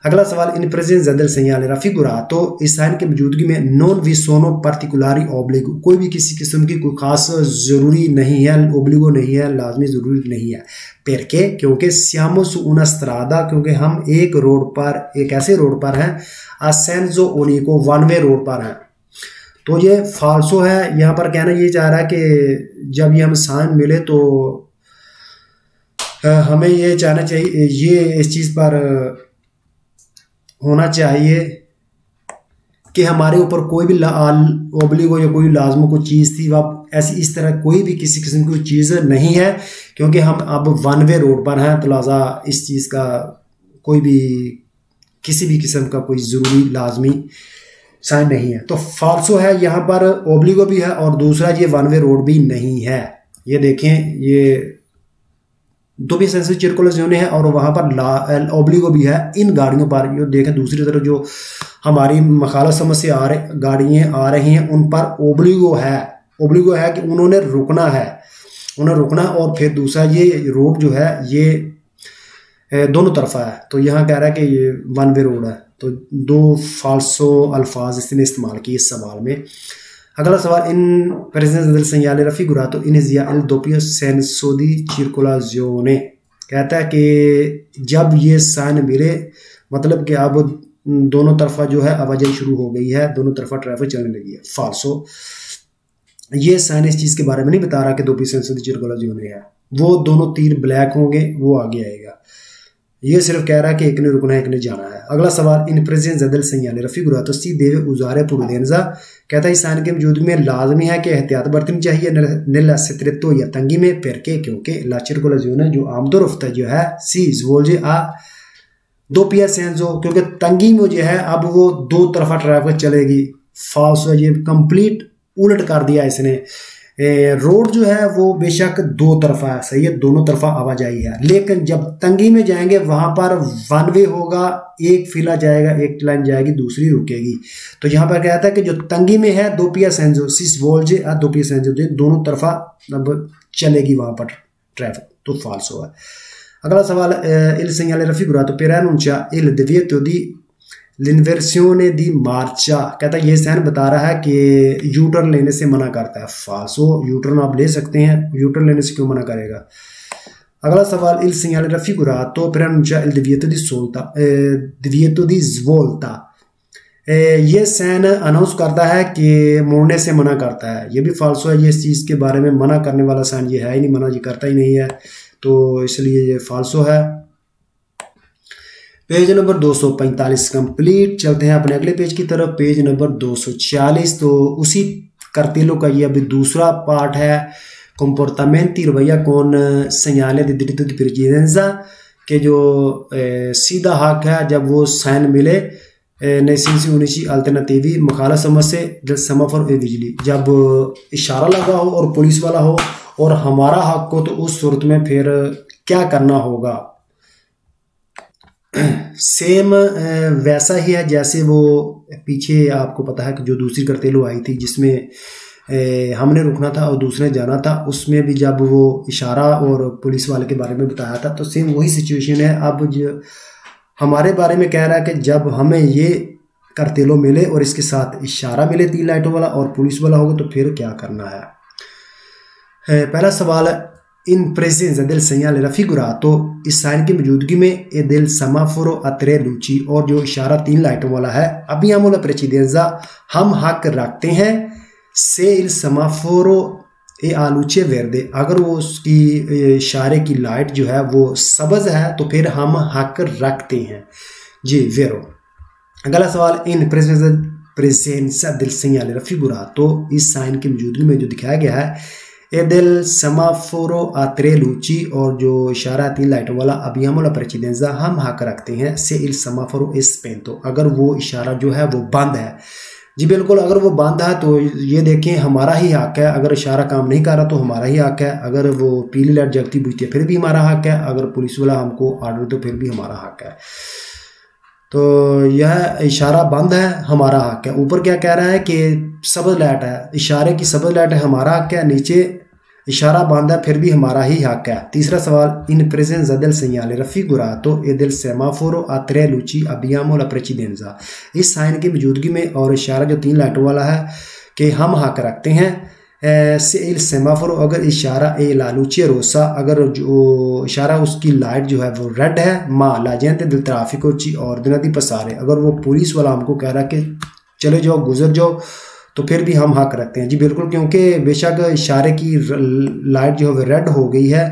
अगला सवाल, इन presenza del segnale raffigurato, इस साइन की मौजूदगी में non vi sono particolari obbligo, कोई भी किसी किस्म की कोई खास ज़रूरी नहीं है, ओब्लिगो नहीं है, लाजमी ज़रूरी नहीं है। perché, क्योंकि siamo su una strada, क्योंकि हम एक रोड पर, एक ऐसे रोड पर हैं, a senso unico, one way road पर हैं, तो ये फाल्सो है। यहाँ पर कहना ये चाह रहा है कि जब ये हम साइन मिले तो हमें ये चाहना चाहिए, ये इस चीज़ पर होना चाहिए कि हमारे ऊपर कोई भी ओब्लिगो या कोई लाजमो कोई चीज़ थी, वह ऐसी इस तरह कोई भी किसी किस्म की चीज़ नहीं है, क्योंकि हम अब वन वे रोड पर हैं, तो लिहाजा इस चीज़ का कोई भी किसी भी किस्म का कोई ज़रूरी लाजमी साइन नहीं है, तो फाल्सो है। यहाँ पर ओब्लिगो भी है और दूसरा ये वन वे रोड भी नहीं है। ये देखें, ये दो भी सेंसर सर्कुलेशन है और वहाँ पर ओब्लिगो भी है इन गाड़ियों पर। ये देखें दूसरी तरफ जो हमारी मखालत समझ से गाड़ियाँ आ रही हैं उन पर ओब्लिगो है कि उन्होंने रुकना है, और फिर दूसरा ये रोड जो है ये दोनों तरफा है, तो यहाँ कह रहा है कि ये वन वे रोड है, तो दो फाल्सो अल्फाज इसने इस्तेमाल किए इस सवाल में। अगला सवाल, इन presenza del segnale raffigurato inizia il doppio senso di circolazione, कहता है कि जब ये साइन मिले, मतलब कि अब दोनों तरफा जो है आवाजाही शुरू हो गई है, दोनों तरफा ट्रैफिक चलने लगी है। फाल्सो, ये साइन इस चीज़ के बारे में नहीं बता रहा कि doppio senso di circolazione है, वो दोनों तीर ब्लैक होंगे, वो आगे आएगा। ये सिर्फ कह रहा है कि एक ने रुकना है, एक ने जाना है। अगला सवाल, इन presenza del segnale raffigurato si deve usare prudenza, कहता है इस साइन के वजूद में लाजमी है कि एहतियात बरतनी चाहिए nella stretto या तंगी में। perché, क्योंकि la circolazione जो आमदो रफ्ता जो है si svolge a दोपिया सेंसो, क्योंकि तंगी में जो है अब वो दो तरफा ट्रैफिक चलेगी। फाल्सो, ये कंप्लीट उलट कर दिया इसने। रोड जो है वो बेशक दो तरफा है, सही है, दोनों तरफा आवाजाही है, लेकिन जब तंगी में जाएंगे वहां पर वन वे होगा, एक फिला जाएगा, एक लाइन जाएगी, दूसरी रुकेगी। तो यहाँ पर कहता है कि जो तंगी में है दोपिया सेंसो सिस वोल्जे दोपिया सेंसो, दोनों तरफा अब चलेगी वहां पर ट्रैफिक, तो फाल्सो है। अगला सवाल, il segnale raffigurato per annuncia il divieto di l'inversione di marcia, कहता है ये साइन बता रहा है कि यू टर्न लेने से मना करता है। फाल्सो, यू टर्न आप ले सकते हैं, यू टर्न लेने से क्यों मना करेगा। अगला सवाल, il segnale raffigurato per annuncia il divieto di svolta, ये साइन अनाउंस करता है कि मोड़ने से मना करता है। ये भी फाल्सो है, ये इस चीज़ के बारे में मना करने वाला साइन ये है ही नहीं, मना ये करता ही नहीं है, तो इसलिए ये फाल्सो है। Page number 245 complete. चलते हैं अपने अगले पेज की तरफ, पेज नंबर 246। तो उसी कार्टेलो का ये अभी दूसरा पार्ट है, comportamenti रवैया कौन segnale di diritto di precedenza, के जो सीधा हक है जब वो साइन मिले नेसेंसी उनिची अल्टरनेटिवी मखाला समझ से समाफर ए बिजली, जब इशारा लगा हो और पुलिस वाला हो और हमारा हक हो, तो उस सूरत में फिर क्या करना होगा। सेम वैसा ही है जैसे वो पीछे आपको पता है कि जो दूसरी कार्टेलो आई थी जिसमें हमने रुकना था और दूसरे जाना था, उसमें भी जब वो इशारा और पुलिस वाले के बारे में बताया था, तो सेम वही सिचुएशन है। अब जो हमारे बारे में कह रहा है कि जब हमें ये कार्टेलो मिले और इसके साथ इशारा मिले 3 लाइटों वाला और पुलिस वाला होगा, तो फिर क्या करना है। पहला सवाल, in presence del segnale raffigurato, इस साइन की मौजूदगी में ए del semaforo a 3 luci, और जो इशारा 3 लाइटों वाला है, abbiamo la precedenza, हम हक रखते हैं, से il semaforo A a luce verde, अगर वो उसकी इशारे की लाइट जो है वो सब्ज है तो फिर हम हक रखते हैं जी, वेरो। अगला सवाल, इन प्रेजेंसा del segnale raffigurato, इस साइन की मौजूदगी में जो दिखाया गया है ए del semaforo a 3 luci, और जो इशारा 3 लाइटों वाला, abbiamo la precedenza, हम हक रखते हैं, से il semaforo è spento, अगर वो इशारा जो है वो बंद है जी, बिल्कुल, अगर वो बंद है तो ये देखें हमारा ही हक है, अगर इशारा काम नहीं कर रहा तो हमारा ही हक है, अगर वो पीली लाइट जगती बुझती है फिर भी हमारा हक है, अगर पुलिस वाला हमको ऑर्डर तो फिर भी हमारा हक है। तो यह इशारा बंद है, हमारा हक है। ऊपर क्या कह रहा है कि सब्ज लाइट है, इशारे की सब्ज लाइट है, हमारा हक है, नीचे इशारा बंद है फिर भी हमारा ही हक है। तीसरा सवाल, इन प्रेजेंसा del segnale raffigurato e del semaforo a 3 luci abbiamo la precedenza, इस साइन की मौजूदगी में और इशारा जो 3 लाइटों वाला है कि हम हक रखते हैं, से il semaforo, अगर इशारा ए la luce rossa, अगर जो इशारा उसकी लाइट जो है वो रेड है, मा la gente del traffico ci ordina di passare, अगर वो पुलिस वाला हमको कह रहा है कि चले जाओ, गुजर जाओ, तो फिर भी हम हक रखते हैं जी, बिल्कुल, क्योंकि बेशक इशारे की लाइट जो है रेड हो गई है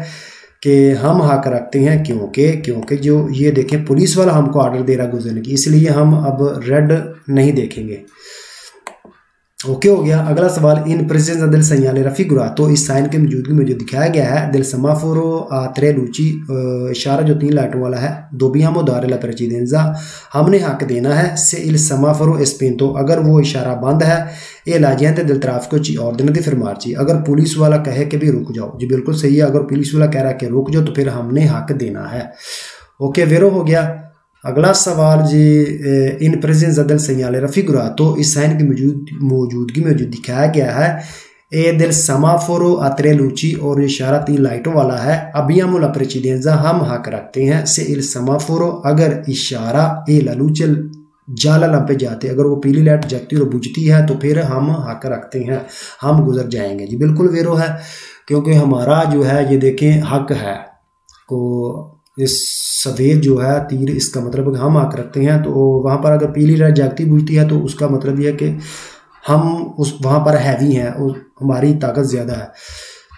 कि हम हक रखते हैं, क्योंकि जो ये देखें पुलिस वाला हमको ऑर्डर दे रहा गुजरने की, इसलिए हम अब रेड नहीं देखेंगे। ओके हो गया। अगला सवाल, इन प्रेजेंसा del segnale raffigurato, इस साइन की मौजूदगी में जो दिखाया गया है del semaforo a 3 luci, इशारा जो 3 लाइटों वाला है, dobbiamo dare la precedenza, हमने हक देना है, से il semaforo è spento, अगर वो इशारा बंद है, e la gente del traffico ci ordina di fermarci, अगर पुलिस वाला कहे कि भी रुक जाओ जी, बिल्कुल सही है, अगर पुलिस वाला कह रहा है कि रुक जाओ तो फिर हमने हक देना है। ओके, वेरो हो गया। अगला सवाल जी, इन प्रेजेंसा del segnale raffigurato, इस साइन की मौजूदगी में जो दिखाया गया है, ए del semaforo a 3 luci, और इशारा 3 लाइटों वाला है, abbiamo la precedenza, हम हक रखते हैं, से il semaforo, अगर इशारा ए la luce जाला लंपे जाते, अगर वो पीली लाइट जगती और बुझती है तो फिर हम हक रखते हैं, हम गुजर जाएंगे जी, बिल्कुल वेरो है, क्योंकि हमारा जो है ये देखें हक है को इस सफ़ेद जो है तीर, इसका मतलब कि हम हक रखते हैं, तो वहाँ पर अगर पीली लाइट जागती बुझती है तो उसका मतलब यह है कि हम उस वहाँ पर हैवी हैं, हमारी ताकत ज़्यादा है,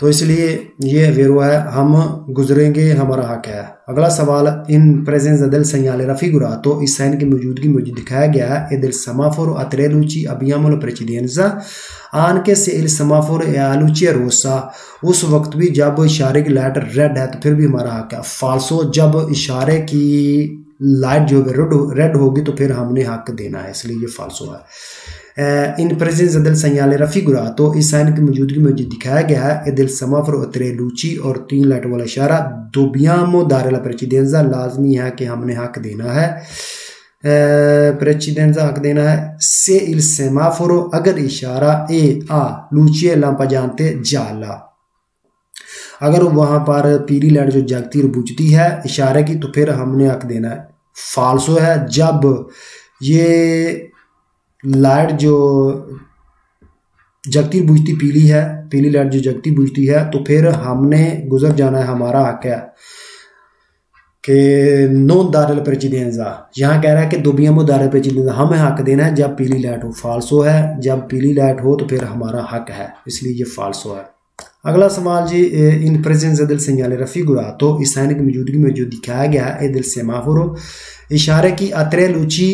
तो इसलिए ये वेरो है, हम गुजरेंगे, हमारा हक है। अगला सवाल, इन प्रेजेंसा del segnale raffigurato, इस साइन की मौजूदगी में जो दिखाया गया है, e del semaforo a 3 luci abbiamo la precedenza, anche se il semaforo è a luce rossa, उस वक्त भी जब इशारे की लाइट रेड है तो फिर भी हमारा हक है। फाल्सो, जब इशारे की लाइट जो है रेड होगी तो फिर हमने हक देना है, इसलिए ये फाल्सो है। इन प्रेजेंस दिल सयाले रफ़ी गुरा, तो इस साइन की मौजूदगी में जो दिखाया गया है दिल समाफर उतरे लूची और 3 लाइटों वाला इशारा दोबियामो दारेला प्रेसिडेंजा, लाजमी है कि हमने हक देना है, प्रेसिडेंजा हक देना है। से इल सेमाफोरो, अगर इशारा ए आ लूची लांपा जानते जाला, अगर वहां पर पीली लाइट जो जगती और बुझती है इशारे की तो फिर हमने हक देना है। फाल्सो है जब ये लाइट जो जगती बुझती पीली है, पीली लाइट जो जगती बुझती है तो फिर हमने गुजर जाना है, हमारा हक है कि नोन दारेल प्रेसिडेंजा, यहाँ कह रहा है कि दोबियामो दारेल प्रेसिडेंजा, हमें हक देना है जब पीली लाइट हो। फाल्सो है जब पीली लाइट हो तो फिर हमारा हक है, इसलिए ये फाल्सो है। अगला सवाल जी, इन प्रेजेंस दिल सयाले रफ़ी गुरा, तो इस साइन की मौजूदगी में जो दिखाया गया है दिल सेमाफोरो इशारे की अतरे लूची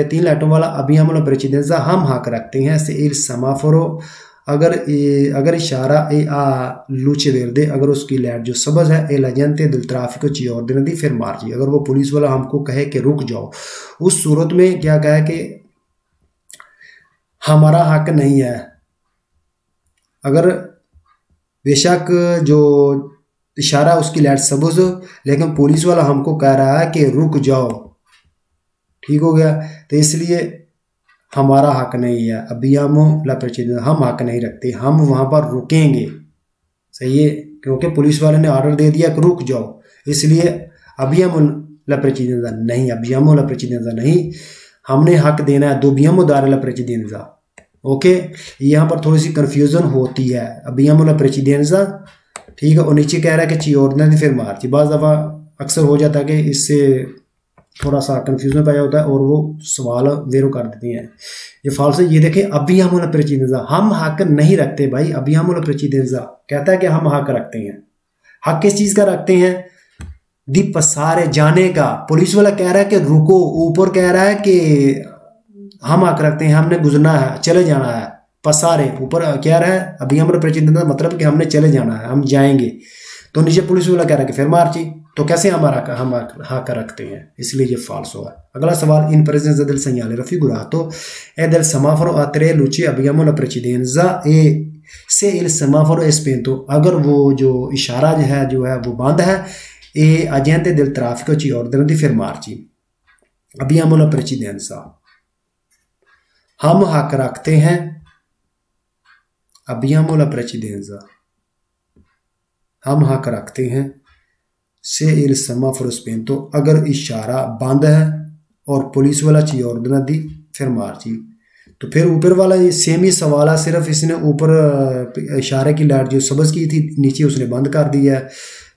3 लाइटों वाला अबियामो प्रेसिडेंजा, हम हक रखते हैं। से इल सेमाफोरो, अगर इशारा ए आ लूचे वेरदे, अगर उसकी लाइट जो सबज है ए लजनते दिल ट्राफिको ची और दिन दी फिर मार्जी, अगर वो पुलिस वाला हमको कहे कि रुक जाओ, उस सूरत में क्या कहे कि हमारा हक नहीं है। अगर बेशक जो इशारा उसकी लाइट सबज हो लेकिन पुलिस वाला हमको कह रहा है कि रुक जाओ, ठीक हो गया, तो इसलिए हमारा हक नहीं है। अबियामो ला प्रेसिडेंजा, हम हक नहीं रखते, हम वहां पर रुकेंगे, सही है, क्योंकि पुलिस वाले ने ऑर्डर दे दिया कि रुक जाओ, इसलिए अबियामो ला प्रेसिडेंजा नहीं, अबियामो ला प्रेसिडेंजा नहीं, हमने हक देना है दोबियामो दारेला प्रेसिडेंजा। ओके, यहाँ पर थोड़ी सी कंफ्यूजन होती है, अबियामो ला प्रेसिडेंजा, ठीक है, और नीचे कह रहा है कि ची ऑर्डिनरी फिर मार्ची, बाज़ दफ़ा अक्सर हो जाता है कि इससे थोड़ा सा कंफ्यूजन पैदा होता है और वो सवाल वेरो कर देते हैं, ये फाल्स है। ये देखें, अबियामो ला प्रेसिडेंजा, हम हक नहीं रखते भाई, अबियामो ला प्रेसिडेंजा कहता है कि हम हक रखते हैं। हक किस चीज़ का रखते हैं? दी पसारे जाने का। पुलिस वाला कह रहा है कि रुको, ऊपर कह रहा है कि हम हक रखते हैं, हमने गुजरना है, चले जाना है। पसारे ऊपर क्या रहा है, अबियामो ला प्रेसिडेंजा मतलब कि हमने चले जाना है, हम जाएंगे, तो नीचे पुलिस वाला कह रहा है कि फिर मार्ची, तो कैसे हम हक रखते हैं, इसलिए ये फाल्सो है। अगला सवाल, इन प्रेजेंस दिल सयाले रफ़ी गुरा, तो ए दिल समाफोरो अतरे लूची अबियामो ला प्रेसिडेंजा ए से इल समाफोरो एस्पेंतो, अगर वो जो इशारा जो है वो बंद है, ए अजेंते दिल ट्राफिको ची ऑर्डिनरी दी फिर मार्ची, अबियामो ला प्रेसिडेंजा, हम हक रखते हैं, अबियामो ला प्रेसिडेंजा, हम हक रखते हैं। से इल समाफोरो एस्पेंतो, अगर इशारा बंद है और पुलिस वाला ची ऑर्डिनरी दी फिर मार्ची, तो फिर ऊपर वाला ये सेम ही सवाल है, सिर्फ इसने ऊपर इशारे की लाइट जो सबज की थी नीचे उसने बंद कर दिया है,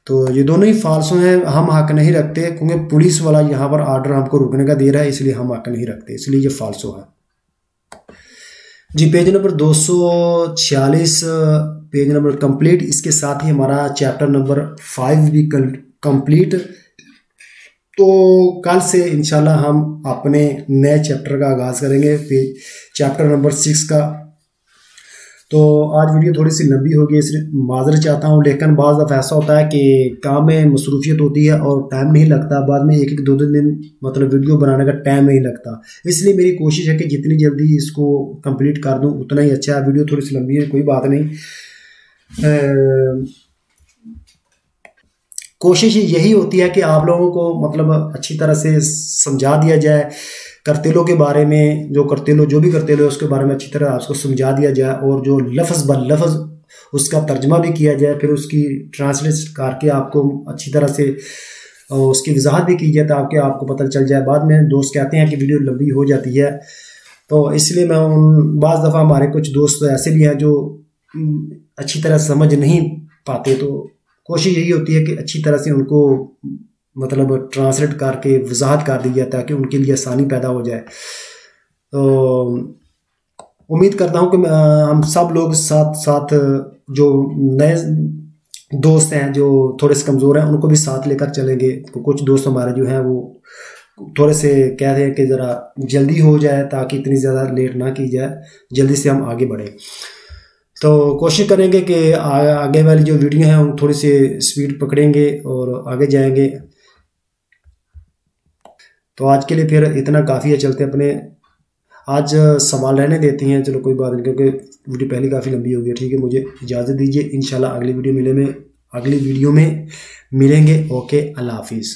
तो ये दोनों ही फाल्सो हैं। हम हक नहीं रखते क्योंकि पुलिस वाला यहाँ पर ऑर्डर हमको रुकने का दे रहा है, इसलिए हम हक नहीं रखते, इसलिए ये फाल्सो है जी। Page number 246 page number complete, इसके साथ ही हमारा चैप्टर नंबर 5 भी कंप्लीट। तो कल से इंशाल्लाह हम अपने नए चैप्टर का आगाज़ करेंगे, चैप्टर नंबर 6 का। तो आज वीडियो थोड़ी सी लंबी होगी, इसलिए माजर चाहता हूँ, लेकिन बाज़ दफ़ा ऐसा होता है कि काम में मसरूफियत होती है और टाइम नहीं लगता, बाद में एक दो दिन मतलब वीडियो बनाने का टाइम नहीं लगता, इसलिए मेरी कोशिश है कि जितनी जल्दी इसको कंप्लीट कर दूँ उतना ही अच्छा है। वीडियो थोड़ी सी लंबी है, कोई बात नहीं, कोशिश यही होती है कि आप लोगों को मतलब अच्छी तरह से समझा दिया जाए, करतेलों के बारे में, जो भी करतेलो है उसके बारे में अच्छी तरह आपको समझा दिया जाए, और जो लफ्ज़ ब लफ्ज़ उसका तर्जमा भी किया जाए, फिर उसकी ट्रांसलेट करके आपको अच्छी तरह से उसकी वजाहत भी की जाए ताकि आपको पता चल जाए। बाद में दोस्त कहते हैं कि वीडियो लंबी हो जाती है, तो इसलिए मैं बाज़ दफ़ा हमारे कुछ दोस्त ऐसे भी हैं जो अच्छी तरह समझ नहीं पाते, तो कोशिश यही होती है कि अच्छी तरह से उनको मतलब ट्रांसलेट करके वजाहत कर दी जाए ताकि उनके लिए आसानी पैदा हो जाए। तो उम्मीद करता हूँ कि हम सब लोग साथ साथ जो नए दोस्त हैं जो थोड़े से कमज़ोर हैं उनको भी साथ लेकर चलेंगे। तो कुछ दोस्त हमारे जो हैं वो थोड़े से कह रहे हैं कि ज़रा जल्दी हो जाए ताकि इतनी ज़्यादा लेट ना की जाए, जल्दी से हम आगे बढ़ें। तो कोशिश करेंगे कि आगे वाली जो वीडियो हैं हम थोड़ी सी स्पीड पकड़ेंगे और आगे जाएंगे। तो आज के लिए फिर इतना काफ़ी है, चलते अपने आज संभाल रहने देती हैं, चलो कोई बात नहीं, क्योंकि वीडियो पहले काफ़ी लंबी हो गई। ठीक है, मुझे इजाज़त दीजिए, इंशाल्लाह अगली वीडियो में मिलेंगे। ओके, अल्लाह हाफिज़।